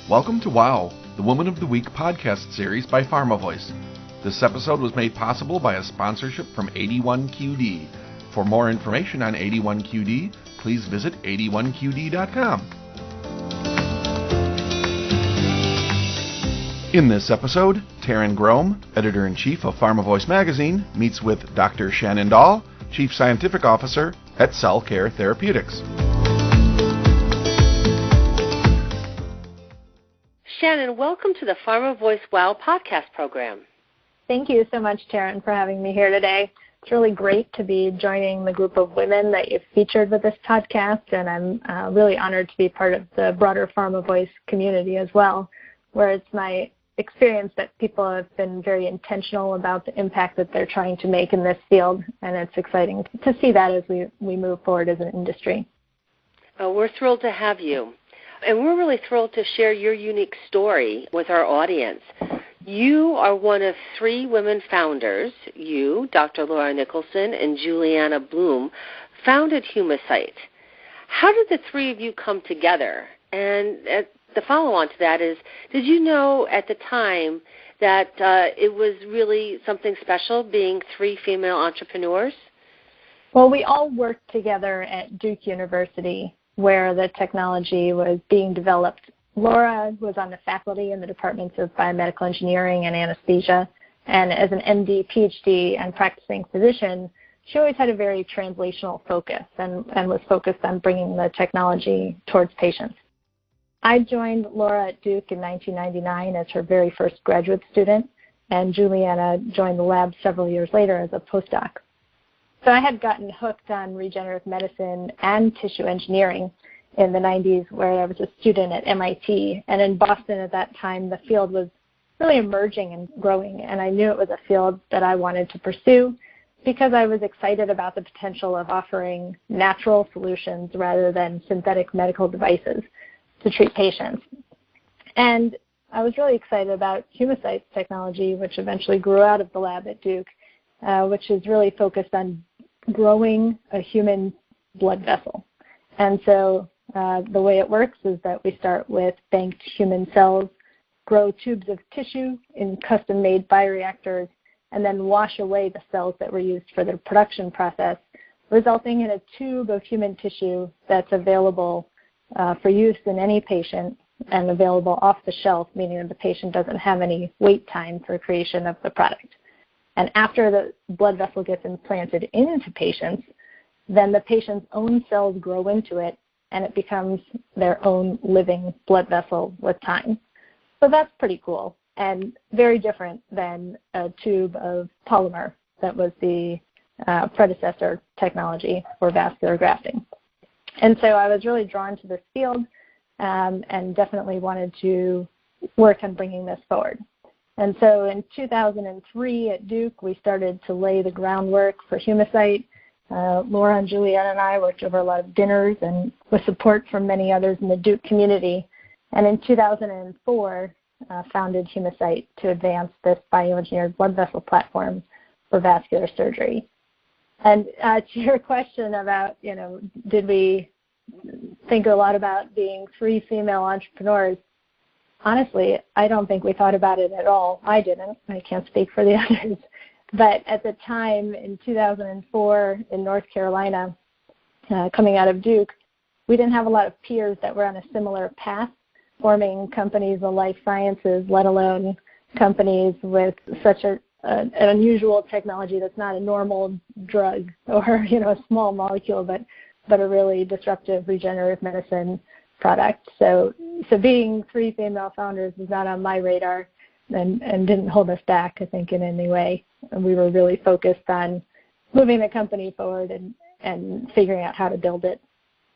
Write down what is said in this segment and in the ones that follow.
Welcome to WOW, the Woman of the Week podcast series by PharmaVoice. This episode was made possible by a sponsorship from 81QD. For more information on 81QD, please visit 81QD.com. In this episode, Taryn Grome, editor-in-chief of PharmaVoice magazine, meets with Dr. Shannon Dahl, chief scientific officer at Cell Care Therapeutics. Shannon, welcome to the PharmaVoice WOW podcast program. Thank you so much, Taryn, for having me here today. It's really great to be joining the group of women that you've featured with this podcast, and I'm really honored to be part of the broader PharmaVoice community as well, where it's my experience that people have been very intentional about the impact that they're trying to make in this field, and it's exciting to see that as we move forward as an industry. We're thrilled to have you. And we're really thrilled to share your unique story with our audience. You are one of three women founders. You, Dr. Laura Nicholson, and Juliana Bloom, founded Humacyte. How did the three of you come together? And the follow-on to that is, did you know at the time that it was really something special being three female entrepreneurs? Well, we all worked together at Duke University, where the technology was being developed. Laura was on the faculty in the departments of biomedical engineering and anesthesia, and as an MD, PhD, and practicing physician, she always had a very translational focus and was focused on bringing the technology towards patients. I joined Laura at Duke in 1999 as her very first graduate student, and Juliana joined the lab several years later as a postdoc. So I had gotten hooked on regenerative medicine and tissue engineering in the 90s, where I was a student at MIT. And in Boston at that time, the field was really emerging and growing, and I knew it was a field that I wanted to pursue because I was excited about the potential of offering natural solutions rather than synthetic medical devices to treat patients. And I was really excited about Humacyte's technology, which eventually grew out of the lab at Duke, which is really focused on growing a human blood vessel. And so the way it works is that we start with banked human cells, grow tubes of tissue in custom-made bioreactors, and then wash away the cells that were used for the production process, resulting in a tube of human tissue that's available for use in any patient and available off the shelf, meaning that the patient doesn't have any wait time for creation of the product. And after the blood vessel gets implanted into patients, then the patient's own cells grow into it, and it becomes their own living blood vessel with time. So that's pretty cool and very different than a tube of polymer that was the predecessor technology for vascular grafting. And so I was really drawn to this field and definitely wanted to work on bringing this forward. And so in 2003 at Duke, we started to lay the groundwork for Humacyte. Laura and Juliana and I worked over a lot of dinners and with support from many others in the Duke community. And in 2004, founded Humacyte to advance this bioengineered blood vessel platform for vascular surgery. And to your question about, did we think a lot about being three female entrepreneurs? Honestly, I don't think we thought about it at all. I didn't. I can't speak for the others. But at the time, in 2004, in North Carolina, coming out of Duke, we didn't have a lot of peers that were on a similar path, forming companies in life sciences, let alone companies with such an unusual technology that's not a normal drug or a small molecule, but a really disruptive regenerative medicine product. So being three female founders was not on my radar and didn't hold us back, I think, in any way. And we were really focused on moving the company forward and figuring out how to build it.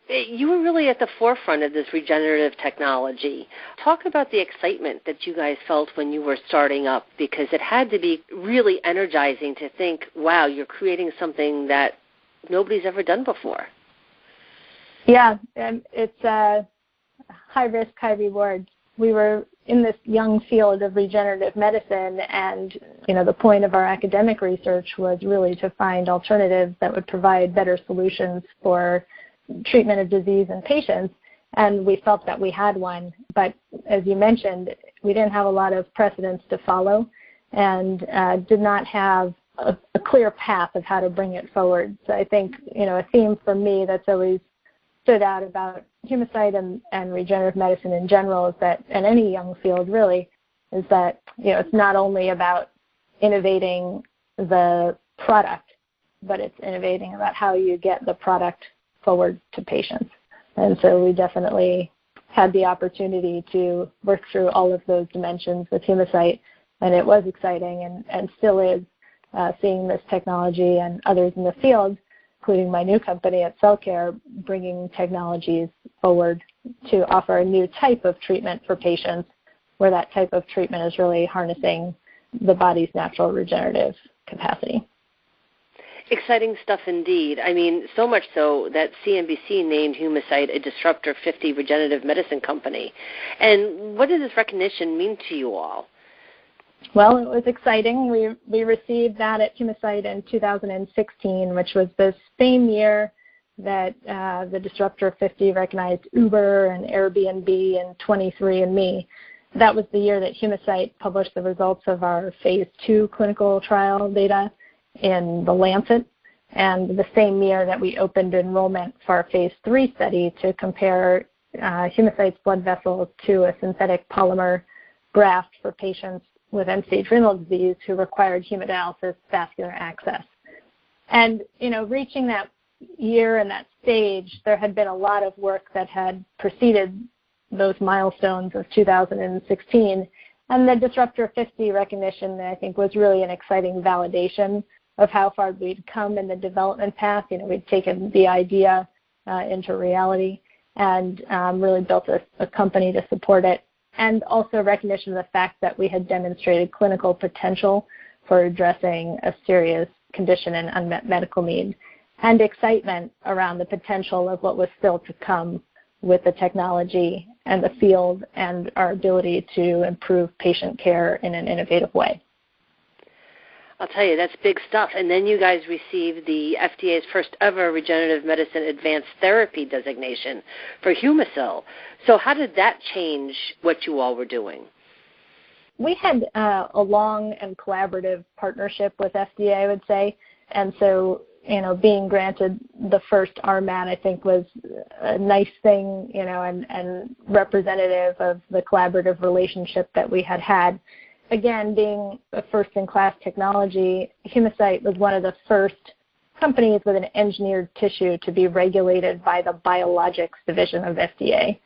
You were really at the forefront of this regenerative technology. Talk about the excitement that you guys felt when you were starting up, because it had to be really energizing to think, wow, you're creating something that nobody's ever done before. Yeah, and it's high risk, high reward. We were in this young field of regenerative medicine, and the point of our academic research was really to find alternatives that would provide better solutions for treatment of disease in patients. And we felt that we had one, but as you mentioned, we didn't have a lot of precedents to follow and did not have a clear path of how to bring it forward. So I think, a theme for me that's always stood out about Humacyte and regenerative medicine in general is that, and any young field really, is that, it's not only about innovating the product, but it's innovating about how you get the product forward to patients. And so we definitely had the opportunity to work through all of those dimensions with Humacyte, and it was exciting and still is, seeing this technology and others in the field, including my new company at CellCare, bringing technologies forward to offer a new type of treatment for patients, where that type of treatment is really harnessing the body's natural regenerative capacity. Exciting stuff indeed. I mean, so much so that CNBC named Humacyte a Disruptor 50 regenerative medicine company. And what does this recognition mean to you all? Well, it was exciting. We received that at Humacyte in 2016, which was the same year that the Disruptor 50 recognized Uber and Airbnb and 23andMe. That was the year that Humacyte published the results of our phase 2 clinical trial data in The Lancet, and the same year that we opened enrollment for our phase 3 study to compare Humacyte's blood vessels to a synthetic polymer graft for patients with end-stage renal disease who required hemodialysis vascular access. And, reaching that year and that stage, there had been a lot of work that had preceded those milestones of 2016. And the Disruptor 50 recognition, I think, was really an exciting validation of how far we'd come in the development path. We'd taken the idea into reality and really built a company to support it. And also recognition of the fact that we had demonstrated clinical potential for addressing a serious condition and unmet medical need, and excitement around the potential of what was still to come with the technology and the field and our ability to improve patient care in an innovative way. I'll tell you, that's big stuff. And then you guys received the FDA's first ever regenerative medicine advanced therapy designation for Humacell. So how did that change what you all were doing? We had a long and collaborative partnership with FDA, I would say. And so, being granted the first RMAT, I think, was a nice thing, and representative of the collaborative relationship that we had. Again, being a first-in-class technology, Humacyte was one of the first companies with an engineered tissue to be regulated by the Biologics Division of FDA.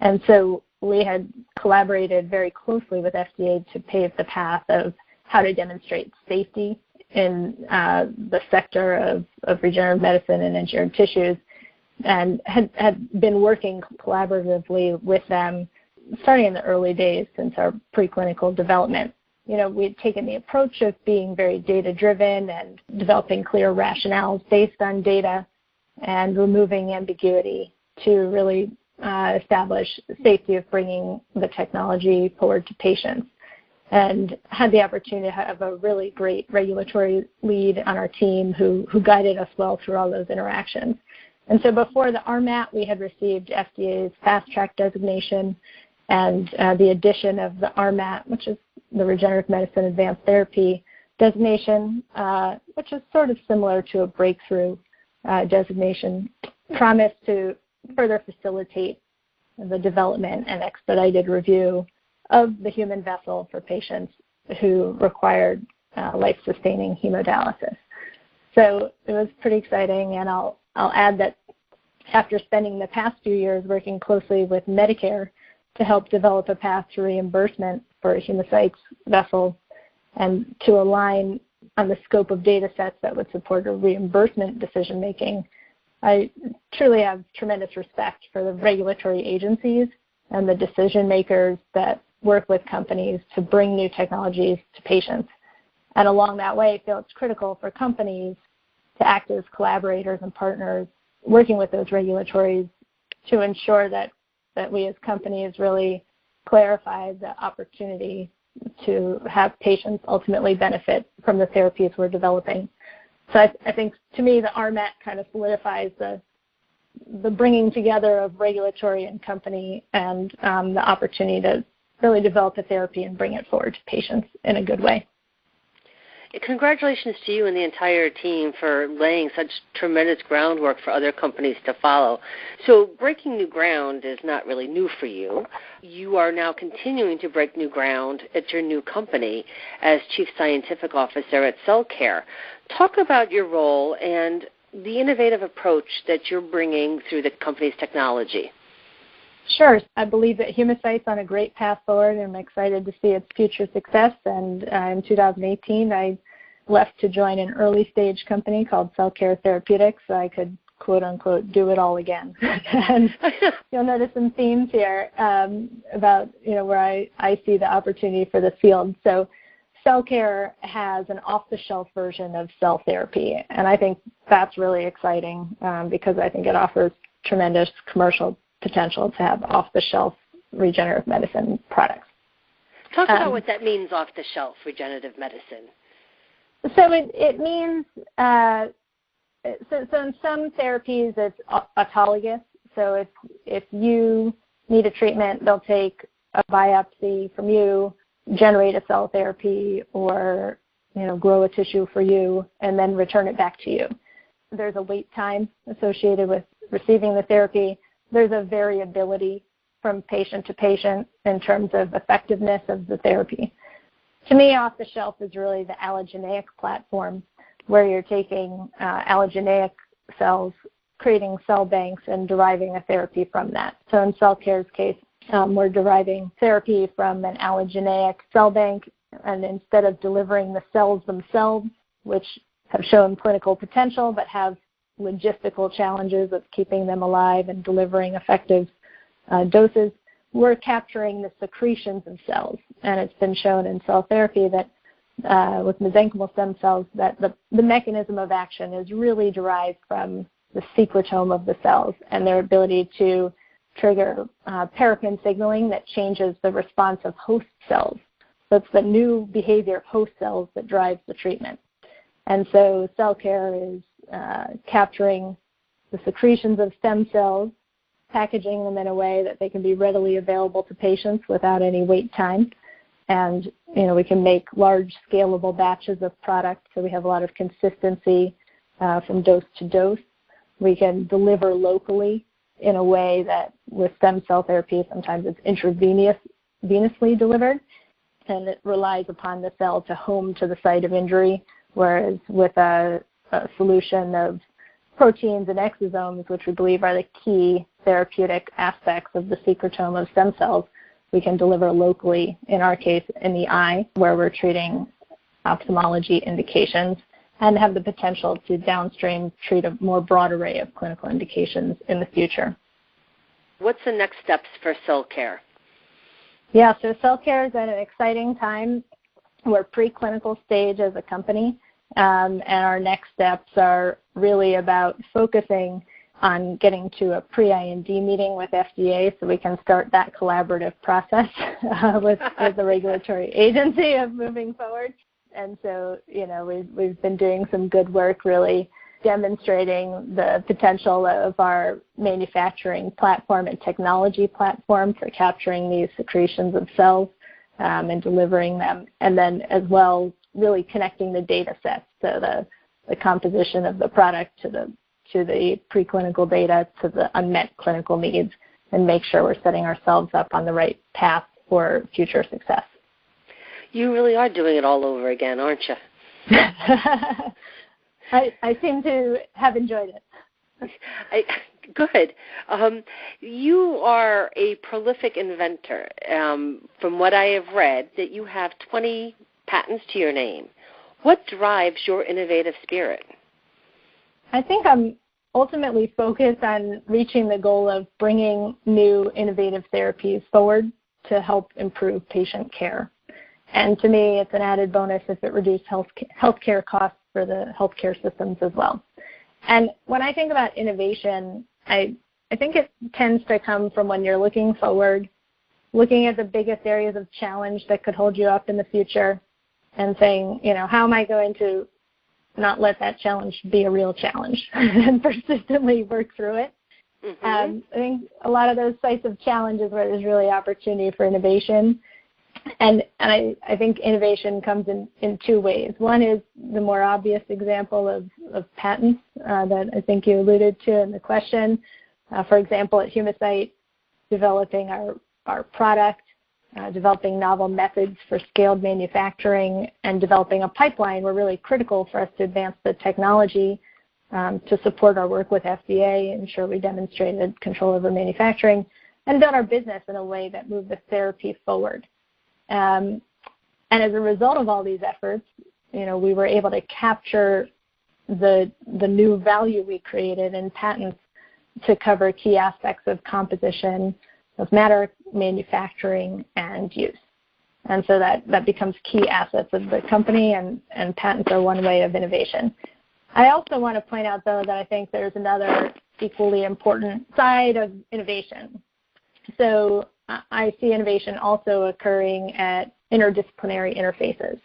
And so we had collaborated very closely with FDA to pave the path of how to demonstrate safety in the sector of regenerative medicine and engineered tissues, and had been working collaboratively with them starting in the early days since our preclinical development. We'd taken the approach of being very data-driven and developing clear rationales based on data and removing ambiguity to really establish the safety of bringing the technology forward to patients, and had the opportunity to have a really great regulatory lead on our team who guided us well through all those interactions. And so before the RMAT, we had received FDA's Fast Track designation, and the addition of the RMAT, which is the Regenerative Medicine Advanced Therapy designation, which is sort of similar to a breakthrough designation, promised to further facilitate the development and expedited review of the human vessel for patients who required life-sustaining hemodialysis. So it was pretty exciting, and I'll add that after spending the past few years working closely with Medicare to help develop a path to reimbursement for Humacyte's vessel and to align on the scope of data sets that would support a reimbursement decision-making, I truly have tremendous respect for the regulatory agencies and the decision-makers that work with companies to bring new technologies to patients. And along that way, I feel it's critical for companies to act as collaborators and partners working with those regulatories to ensure that we as companies really clarify the opportunity to have patients ultimately benefit from the therapies we're developing. So I think, to me, the RMAT kind of solidifies the the bringing together of regulatory and company and the opportunity to really develop a therapy and bring it forward to patients in a good way. Congratulations to you and the entire team for laying such tremendous groundwork for other companies to follow. So breaking new ground is not really new for you. You are now continuing to break new ground at your new company as Chief Scientific Officer at CellCare. Talk about your role and the innovative approach that you're bringing through the company's technology. Sure. I believe that Humacyte's on a great path forward, and I'm excited to see its future success. And in 2018, I left to join an early-stage company called CellCare Therapeutics, so I could, quote-unquote, do it all again. And you'll notice some themes here about, where I see the opportunity for the field. So CellCare has an off-the-shelf version of cell therapy, and I think that's really exciting because I think it offers tremendous commercial potential to have off-the-shelf regenerative medicine products. Talk about what that means, off-the-shelf regenerative medicine. So it means, so in some therapies it's autologous. So if you need a treatment, they'll take a biopsy from you, generate a cell therapy, or grow a tissue for you, and then return it back to you. There's a wait time associated with receiving the therapy. There's a variability from patient to patient in terms of effectiveness of the therapy. To me, off-the-shelf is really the allogeneic platform where you're taking allogeneic cells, creating cell banks, and deriving a therapy from that. So in CellCare's case, we're deriving therapy from an allogeneic cell bank, and instead of delivering the cells themselves, which have shown clinical potential but have logistical challenges of keeping them alive and delivering effective doses, we're capturing the secretions of cells. And it's been shown in cell therapy that with mesenchymal stem cells that the mechanism of action is really derived from the secretome of the cells and their ability to trigger paraffin signaling that changes the response of host cells. So it's the new behavior of host cells that drives the treatment. And so CellCare is capturing the secretions of stem cells, packaging them in a way that they can be readily available to patients without any wait time. And, we can make large scalable batches of product, so we have a lot of consistency from dose to dose. We can deliver locally in a way that with stem cell therapy, sometimes it's intravenously delivered, and it relies upon the cell to home to the site of injury, whereas with a solution of proteins and exosomes, which we believe are the key therapeutic aspects of the secretome of stem cells, we can deliver locally, in our case, in the eye, where we're treating ophthalmology indications, and have the potential to downstream treat a more broad array of clinical indications in the future. What's the next steps for CellCare? Yeah, so CellCare is at an exciting time. We're preclinical stage as a company, and our next steps are really about focusing on getting to a pre-IND meeting with FDA so we can start that collaborative process with the regulatory agency of moving forward. And so, we've been doing some good work really demonstrating the potential of our manufacturing platform and technology platform for capturing these secretions of cells and delivering them. And then as well, really connecting the data sets, so the composition of the product to the preclinical data, to the unmet clinical needs, and make sure we're setting ourselves up on the right path for future success. You really are doing it all over again, aren't you? I seem to have enjoyed it. Good. You are a prolific inventor. From what I have read, that you have 20 patents to your name. What drives your innovative spirit? I think I'm ultimately focused on reaching the goal of bringing new innovative therapies forward to help improve patient care. And to me, it's an added bonus if it reduces healthcare costs for the healthcare systems as well. And when I think about innovation, I think it tends to come from when you're looking forward, looking at the biggest areas of challenge that could hold you up in the future, and saying, how am I going to not let that challenge be a real challenge and persistently work through it. I think a lot of those sites of challenge is where there's really opportunity for innovation. And I think innovation comes in two ways. One is the more obvious example of patents that I think you alluded to in the question. For example, at Humacyte, developing our product, developing novel methods for scaled manufacturing, and developing a pipeline were really critical for us to advance the technology to support our work with FDA, ensure we demonstrated control over manufacturing, and build our business in a way that moved the therapy forward. And as a result of all these efforts, we were able to capture the new value we created in patents to cover key aspects of composition of matter, manufacturing, and use. And so that becomes key assets of the company, and patents are one way of innovation. I also want to point out, though, that I think there's another equally important side of innovation. So I see innovation also occurring at interdisciplinary interfaces,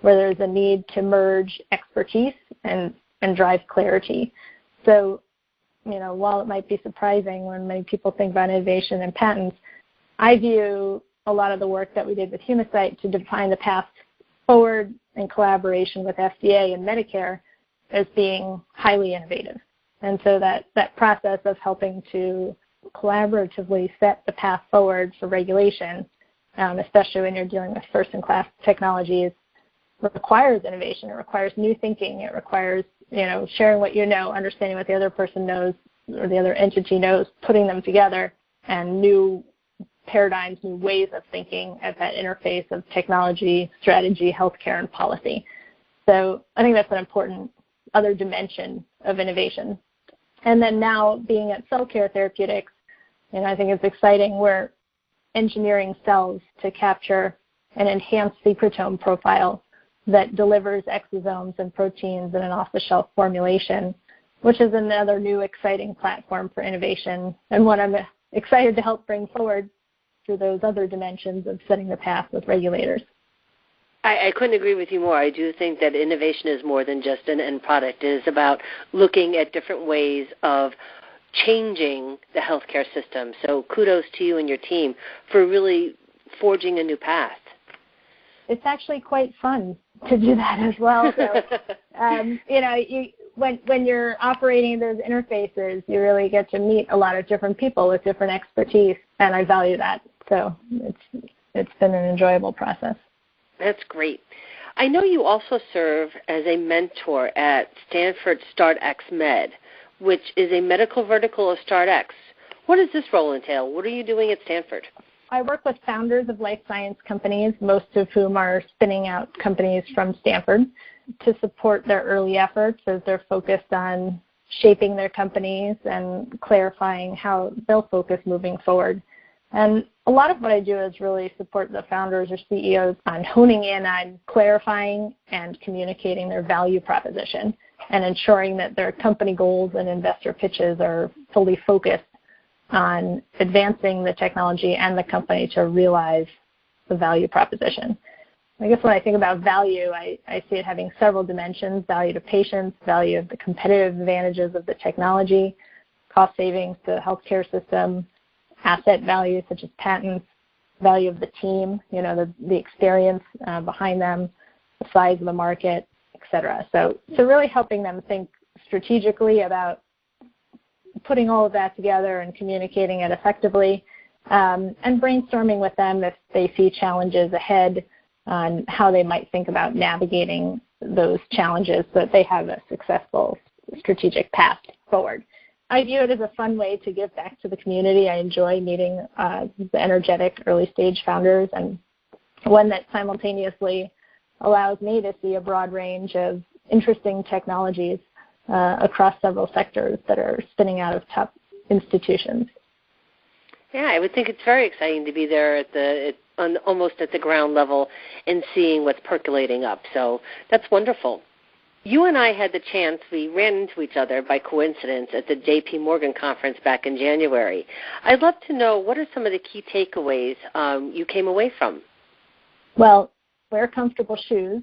where there's a need to merge expertise and drive clarity. So, while it might be surprising when many people think about innovation and patents, I view a lot of the work that we did with Humacyte to define the path forward in collaboration with FDA and Medicare as being highly innovative. And so that process of helping to collaboratively set the path forward for regulation, especially when you're dealing with first-in-class technologies, requires innovation. It requires new thinking. It requires, sharing what you know, understanding what the other person knows or the other entity knows, putting them together, and new paradigms, new ways of thinking at that interface of technology, strategy, healthcare, and policy. So I think that's an important other dimension of innovation. And then now being at Cell Care Therapeutics, I think it's exciting, we're engineering cells to capture an enhanced secretome profile that delivers exosomes and proteins in an off-the-shelf formulation, which is another new exciting platform for innovation, and one I'm excited to help bring forward through those other dimensions of setting the path with regulators. I couldn't agree with you more. I do think that innovation is more than just an end product. It is about looking at different ways of changing the healthcare system. So kudos to you and your team for really forging a new path. It's actually quite fun to do that as well. So, when you're operating those interfaces, you really get to meet a lot of different people with different expertise, and I value that. So it's been an enjoyable process. That's great. I know you also serve as a mentor at Stanford StartX Med, which is a medical vertical of StartX. What does this role entail? What are you doing at Stanford? I work with founders of life science companies, most of whom are spinning out companies from Stanford, to support their early efforts as they're focused on shaping their companies and clarifying how they'll focus moving forward. And a lot of what I do is really support the founders or CEOs on honing in on clarifying and communicating their value proposition and ensuring that their company goals and investor pitches are fully focused on advancing the technology and the company to realize the value proposition. I guess when I think about value, I see it having several dimensions: value to patients, value of the competitive advantages of the technology, cost savings to the healthcare system, asset value such as patents, value of the team, the experience behind them, the size of the market, et cetera. So really helping them think strategically about putting all of that together and communicating it effectively, and brainstorming with them if they see challenges ahead on how they might think about navigating those challenges so that they have a successful strategic path forward. I view it as a fun way to give back to the community. I enjoy meeting the energetic early-stage founders, and one that simultaneously allows me to see a broad range of interesting technologies across several sectors that are spinning out of top institutions. Yeah, I would think it's very exciting to be there almost at the ground level and seeing what's percolating up. So that's wonderful. You and I had the chance, we ran into each other by coincidence at the J.P. Morgan conference back in January. I'd love to know, what are some of the key takeaways you came away from? Well, wear comfortable shoes.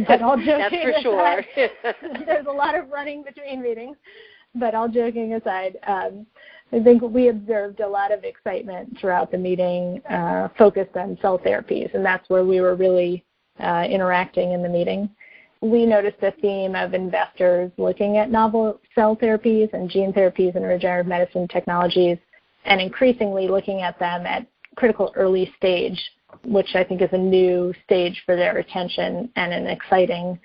But all joking That's for sure. There's a lot of running between meetings. But all joking aside, I think we observed a lot of excitement throughout the meeting focused on cell therapies, and that's where we were really interacting in the meeting. We noticed a theme of investors looking at novel cell therapies and gene therapies and regenerative medicine technologies, and increasingly looking at them at critical early stage, which I think is a new stage for their attention and an exciting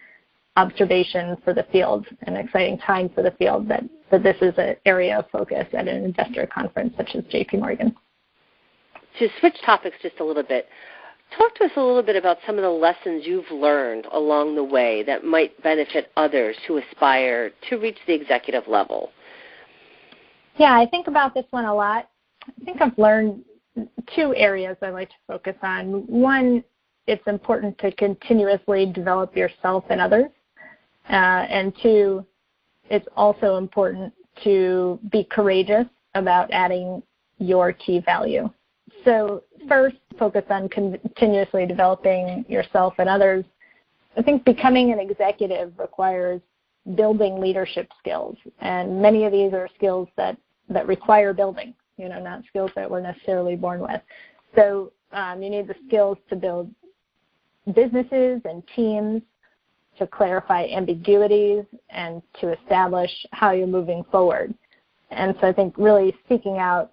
observation for the field, an exciting time for the field that this is an area of focus at an investor conference such as JP Morgan. To switch topics just a little bit, talk to us a little bit about some of the lessons you've learned along the way that might benefit others who aspire to reach the executive level. Yeah, I think about this one a lot. I think I've learned two areas I like to focus on. One, it's important to continuously develop yourself and others. And two, it's also important to be courageous about adding your key value. So first, focus on continuously developing yourself and others. I think becoming an executive requires building leadership skills, and many of these are skills that require building, not skills that we're necessarily born with. So you need the skills to build businesses and teams, to clarify ambiguities, and to establish how you're moving forward. And so I think really seeking out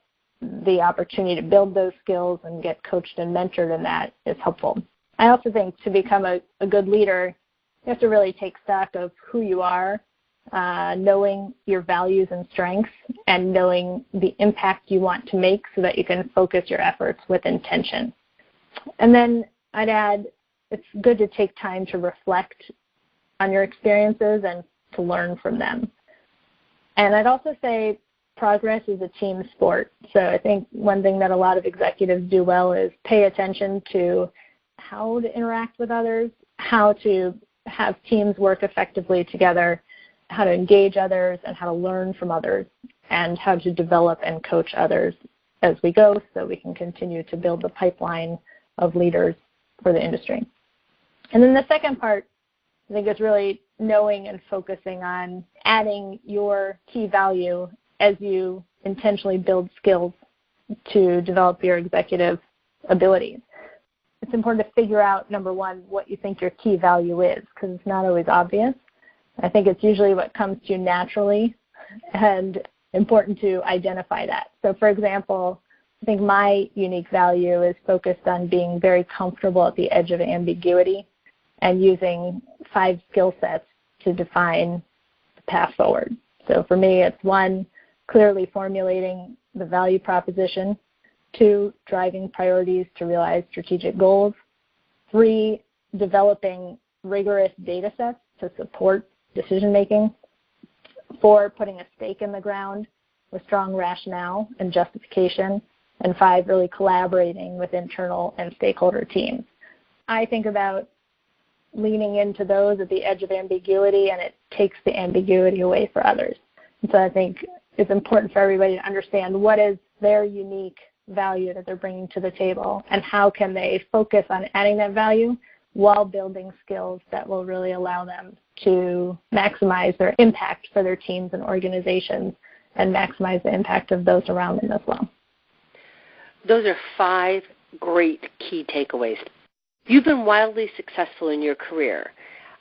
the opportunity to build those skills and get coached and mentored in that is helpful. I also think to become a good leader, you have to really take stock of who you are, knowing your values and strengths, and knowing the impact you want to make so that you can focus your efforts with intention. And then I'd add, it's good to take time to reflect on your experiences and to learn from them. And I'd also say progress is a team sport. So I think one thing that a lot of executives do well is pay attention to how to interact with others, how to have teams work effectively together, how to engage others, and how to learn from others, and how to develop and coach others as we go so we can continue to build the pipeline of leaders for the industry. And then the second part, I think, is really knowing and focusing on adding your key value as you intentionally build skills to develop your executive abilities. It's important to figure out, number one, what you think your key value is, because it's not always obvious. I think it's usually what comes to you naturally, and important to identify that. So, for example, I think my unique value is focused on being very comfortable at the edge of ambiguity and using 5 skill sets to define the path forward. So for me, it's 1, clearly formulating the value proposition; 2, driving priorities to realize strategic goals; 3, developing rigorous data sets to support decision-making; 4, putting a stake in the ground with strong rationale and justification; and 5, really collaborating with internal and stakeholder teams. I think about leaning into those at the edge of ambiguity, and it takes the ambiguity away for others. And so I think it's important for everybody to understand what is their unique value that they're bringing to the table, and how can they focus on adding that value while building skills that will really allow them to maximize their impact for their teams and organizations, and maximize the impact of those around them as well. Those are 5 great key takeaways. You've been wildly successful in your career,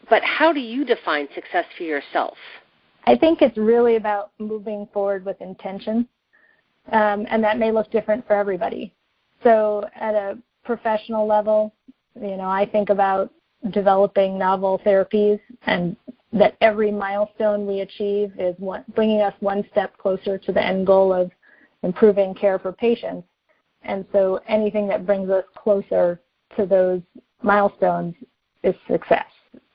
but how do you define success for yourself? I think it's really about moving forward with intention, and that may look different for everybody. So at a professional level, I think about developing novel therapies, and that every milestone we achieve is bringing us one step closer to the end goal of improving care for patients. And so anything that brings us closer to those milestones is success,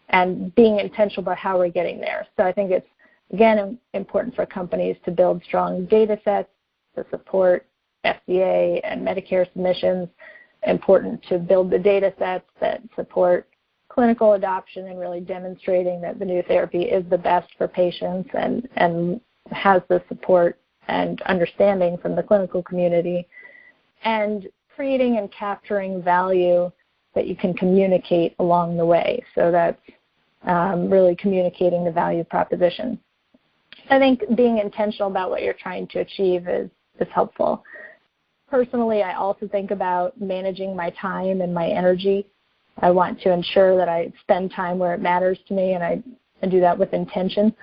and being intentional about how we're getting there. So I think it's, again, important for companies to build strong data sets to support FDA and Medicare submissions, important to build the data sets that support clinical adoption and really demonstrating that the new therapy is the best for patients and has the support and understanding from the clinical community, and creating and capturing value that you can communicate along the way. So that's really communicating the value proposition. I think being intentional about what you're trying to achieve is helpful. Personally, I also think about managing my time and my energy. I want to ensure that I spend time where it matters to me, and I do that with intention.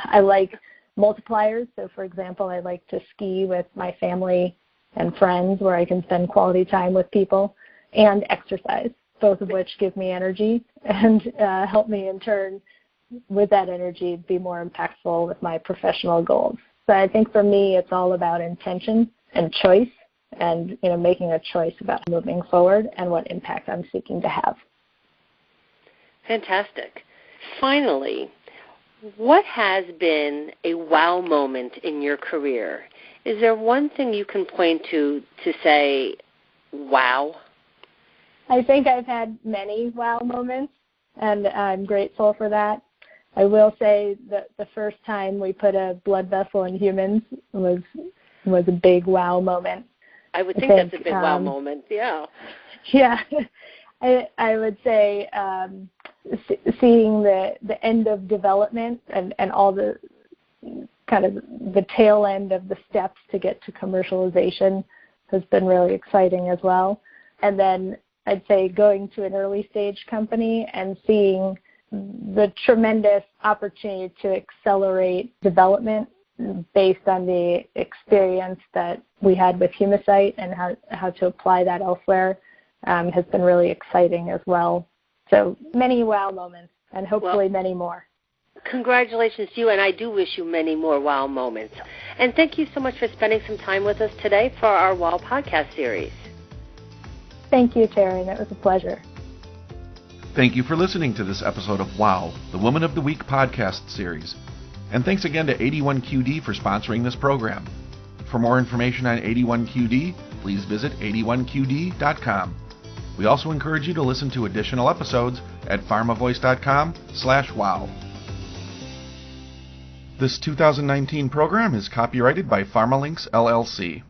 I like multipliers. So, for example, I like to ski with my family and friends where I can spend quality time with people, and exercise, both of which give me energy and help me in turn with that energy be more impactful with my professional goals. So I think for me it's all about intention and choice, and making a choice about moving forward and what impact I'm seeking to have. Fantastic. Finally, what has been a wow moment in your career? Is there one thing you can point to say, wow? I think I've had many wow moments, and I'm grateful for that. I will say that the first time we put a blood vessel in humans was a big wow moment. I would think that's a big wow moment, yeah. Yeah. I would say seeing the end of development and all the kind of the tail end of the steps to get to commercialization has been really exciting as well. And then I'd say going to an early stage company and seeing the tremendous opportunity to accelerate development based on the experience that we had with Humacyte and how to apply that elsewhere has been really exciting as well. So many wow moments, and hopefully many more. Congratulations to you, and I do wish you many more wow moments. And thank you so much for spending some time with us today for our WOW podcast series. Thank you, Taryn. It was a pleasure. Thank you for listening to this episode of WOW, the Woman of the Week podcast series. And thanks again to 81QD for sponsoring this program. For more information on 81QD, please visit 81QD.com. We also encourage you to listen to additional episodes at pharmavoice.com/wow. This 2019 program is copyrighted by PharmaLinks, LLC.